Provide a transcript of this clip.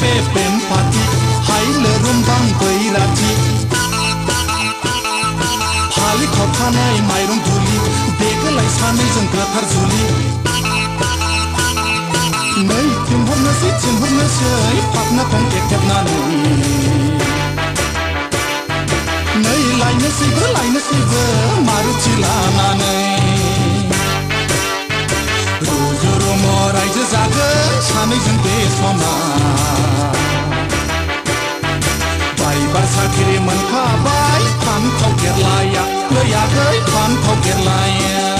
เป้เป็นปาติให้เลอรุมบังเปยราจีพาลิขอบท่าในไม่รงดุลีเด็กไหลสานในจังกระทารจุลีเนยทิมหัวเนสิทิมหัวเนเชยพักนักของเก็บแทบนานุยเนยไหลเนสิเบอไหลเนสิเบอมารุจิลานาเนยรู้ยูรู้มอไรจะจากเกชาในจังเบสวานาใบบาร์ซาคิริมันข้าใบพันเขาเกลายเลยอยากเคยพันเขาเกลาย